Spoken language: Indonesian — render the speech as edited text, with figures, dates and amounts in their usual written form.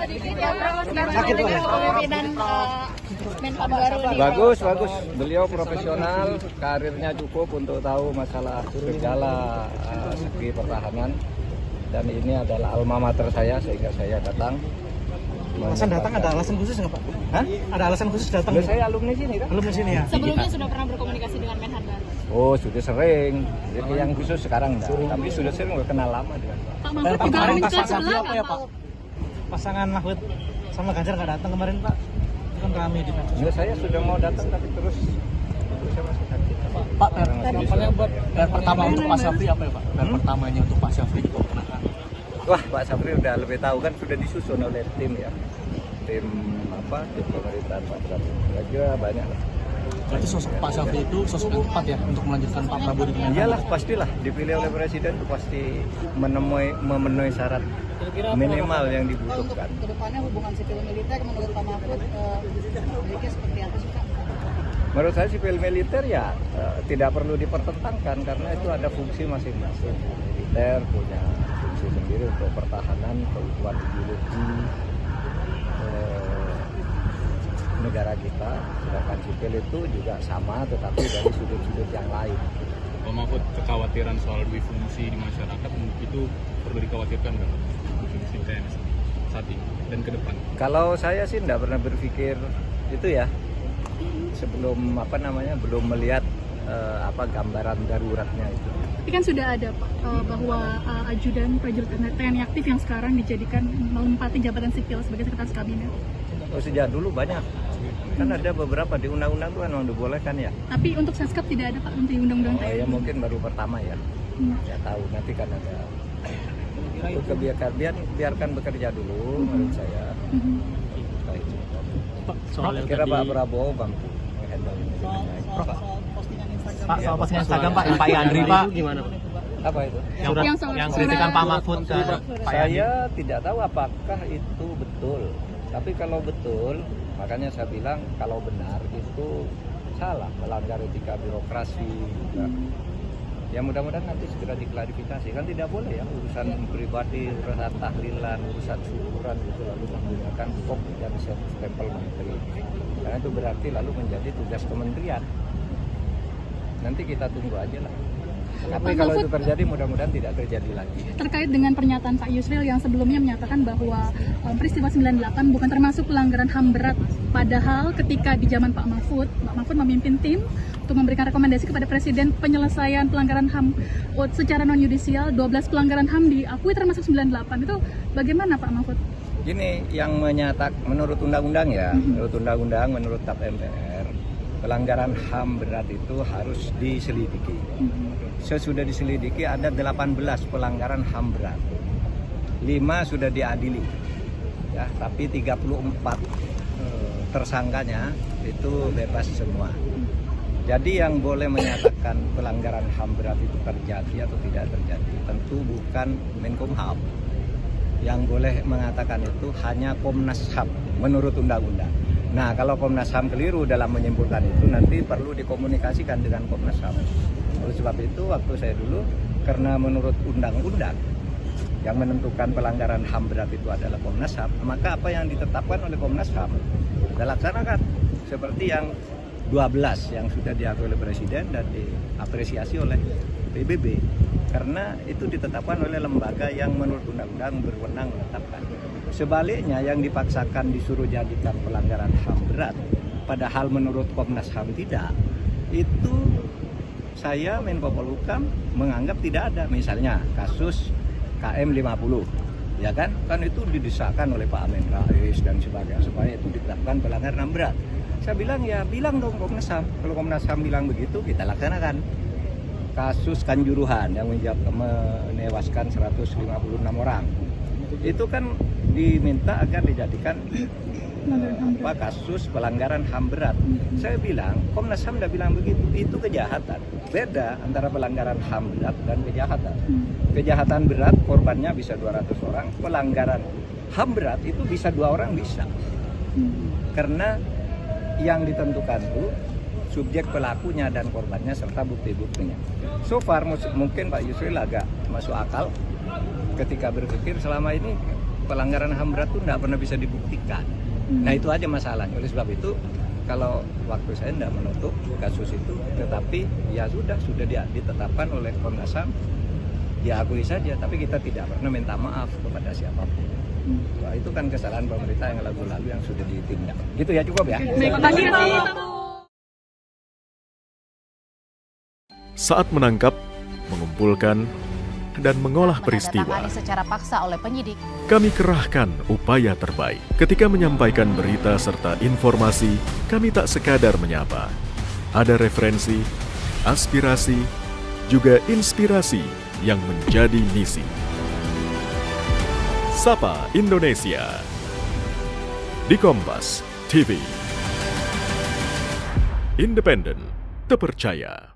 Sakit ya? Kepemimpinan Menhan baru ini. Bagus. Beliau profesional, karirnya cukup untuk tahu masalah segala segi pertahanan. Dan ini adalah alma mater saya, sehingga saya datang. Alasan datang ada alasan khusus nggak Pak? Hah? Ada alasan khusus datang? Saya alumni sini kan? Alumni sini ya? Sebelumnya sudah pernah berkomunikasi dengan Menhan baru? Oh, sudah sering. Jadi yang khusus sekarang enggak. Tapi sudah sering, udah kenal lama dengan Pak. Pak Mahfud juga Kemarin muncul pasangan sebelah apa ya Pak? Pasangan Mahfud sama Ganjar nggak datang kemarin Pak? Itu kan rame di medsos. Enggak, saya sudah mau datang tapi terus saya masih sakit. Pak, PR pertama untuk Pak Syafri apa ya Pak? PR pertamanya untuk Pak Syafri di pemenangan. Wah, Pak Syafri udah lebih tahu kan, sudah disusun oleh tim ya. Tim pemerintahan Pak Prabowo. Saya kira banyak lah. Berarti sosok Pak Syafri itu sosok yang tepat ya untuk melanjutkan Pak Prabowo di pemerintahan. Iyalah, pastilah dipilih oleh presiden itu pasti memenuhi syarat minimal yang dibutuhkan. Untuk kedepannya hubungan sipil militer menurut Pak Mahfud memiliki seperti apa sih Pak? Menurut saya sipil militer ya tidak perlu dipertentangkan karena itu ada fungsi masing-masing. Militer punya fungsi sendiri untuk pertahanan, keutuhan ideologi negara kita, sedangkan sipil itu juga sama tetapi dari sudut-sudut yang lain. Pak Mahfud, kekhawatiran soal duifungsi di masyarakat itu perlu dikhawatirkan nggak fungsi TNI saat ini dan ke depan? Kalau saya sih tidak pernah berpikir itu ya, sebelum belum melihat gambaran daruratnya itu. Tapi kan sudah ada Pak bahwa ajudan prajurit TNI aktif yang sekarang dijadikan menempati jabatan sipil sebagai sekretaris kabinet. Oh, sejak dulu banyak. Kan ada beberapa di undang-undang itu kan yang dibolehkan ya. Tapi untuk Seskap tidak ada Pak untuk undang-undang TNI. Ya mungkin baru pertama ya. Ya tahu nanti kan ada. Biarkan bekerja dulu menurut saya. Pak, soal yang kira tadi Pak Prabowo mampu menghandle ini. Pak, soal postingan Instagram Pak, yang Pak Yandri Pak. Gimana Pak? Apa itu? Yang kritikan Pak Mahfud ke Pak Yandri. Saya tidak tahu apakah itu betul. Tapi kalau betul, makanya saya bilang kalau benar itu salah, melanggar etika birokrasi juga. Ya mudah-mudahan nanti segera diklarifikasi. Kan tidak boleh ya urusan pribadi, urusan tahlilan, urusan syukuran itu lalu menggunakan kok menjadi stempel menteri. Karena itu berarti lalu menjadi tugas kementerian. Nanti kita tunggu aja lah. Tapi kalau itu terjadi mudah-mudahan tidak terjadi lagi. Terkait dengan pernyataan Pak Yusril yang sebelumnya menyatakan bahwa peristiwa 98 bukan termasuk pelanggaran HAM berat. Padahal ketika di zaman Pak Mahfud memimpin tim untuk memberikan rekomendasi kepada Presiden penyelesaian pelanggaran HAM secara non-yudisial, 12 pelanggaran HAM diakui termasuk 98. Itu bagaimana Pak Mahfud? Gini, yang menyatakan menurut undang-undang ya, menurut TAP MPR, pelanggaran HAM berat itu harus diselidiki. Sesudah diselidiki ada 18 pelanggaran HAM berat. 5 sudah diadili. Ya, tapi 34 tersangkanya itu bebas semua. Jadi yang boleh menyatakan pelanggaran HAM berat itu terjadi atau tidak terjadi tentu bukan Menkumham. Yang boleh mengatakan itu hanya Komnas HAM menurut undang-undang. Nah, kalau Komnas HAM keliru dalam menyimpulkan itu nanti perlu dikomunikasikan dengan Komnas HAM. Oleh sebab itu waktu saya dulu, karena menurut undang-undang yang menentukan pelanggaran HAM berat itu adalah Komnas HAM, maka apa yang ditetapkan oleh Komnas HAM kita laksanakan seperti yang 12 yang sudah diakui oleh Presiden dan diapresiasi oleh PBB, karena itu ditetapkan oleh lembaga yang menurut undang-undang berwenang menetapkan. Sebaliknya yang dipaksakan disuruh jadikan pelanggaran HAM berat, padahal menurut Komnas HAM tidak, itu saya Menko Polhukam menganggap tidak ada. Misalnya kasus KM 50, ya kan itu didesakkan oleh Pak Amin Rais dan sebagainya supaya itu ditetapkan pelanggaran HAM berat. Saya bilang ya bilang dong Komnas HAM. Kalau Komnas HAM bilang begitu kita laksanakan. Kasus Kanjuruhan yang menewaskan 156 orang, itu kan diminta agar dijadikan kasus pelanggaran HAM berat. Saya bilang Komnas HAM tidak bilang begitu, itu kejahatan. Beda antara pelanggaran HAM berat dan kejahatan. Kejahatan berat korbannya bisa 200 orang, pelanggaran HAM berat itu bisa 2 orang bisa. Karena yang ditentukan itu subjek pelakunya dan korbannya serta bukti-buktinya. So far mungkin Pak Yusril agak masuk akal ketika berpikir selama ini pelanggaran HAM berat itu tidak pernah bisa dibuktikan. Nah itu aja masalahnya. Oleh sebab itu kalau waktu saya tidak menutup kasus itu, tetapi ya sudah ditetapkan oleh Komnas HAM, diakui saja. Tapi kita tidak pernah minta maaf kepada siapapun. Wah, itu kan kesalahan pemerintah yang lalu-lalu yang sudah ditindak. Gitu ya, cukup ya. Terima kasih. Saat menangkap, mengumpulkan, dan mengolah peristiwa, menandatangani secara paksa oleh penyidik. kami kerahkan upaya terbaik. Ketika menyampaikan berita serta informasi, kami tak sekadar menyapa. Ada referensi, aspirasi, juga inspirasi yang menjadi misi. Sapa Indonesia di Kompas TV. Independen, terpercaya.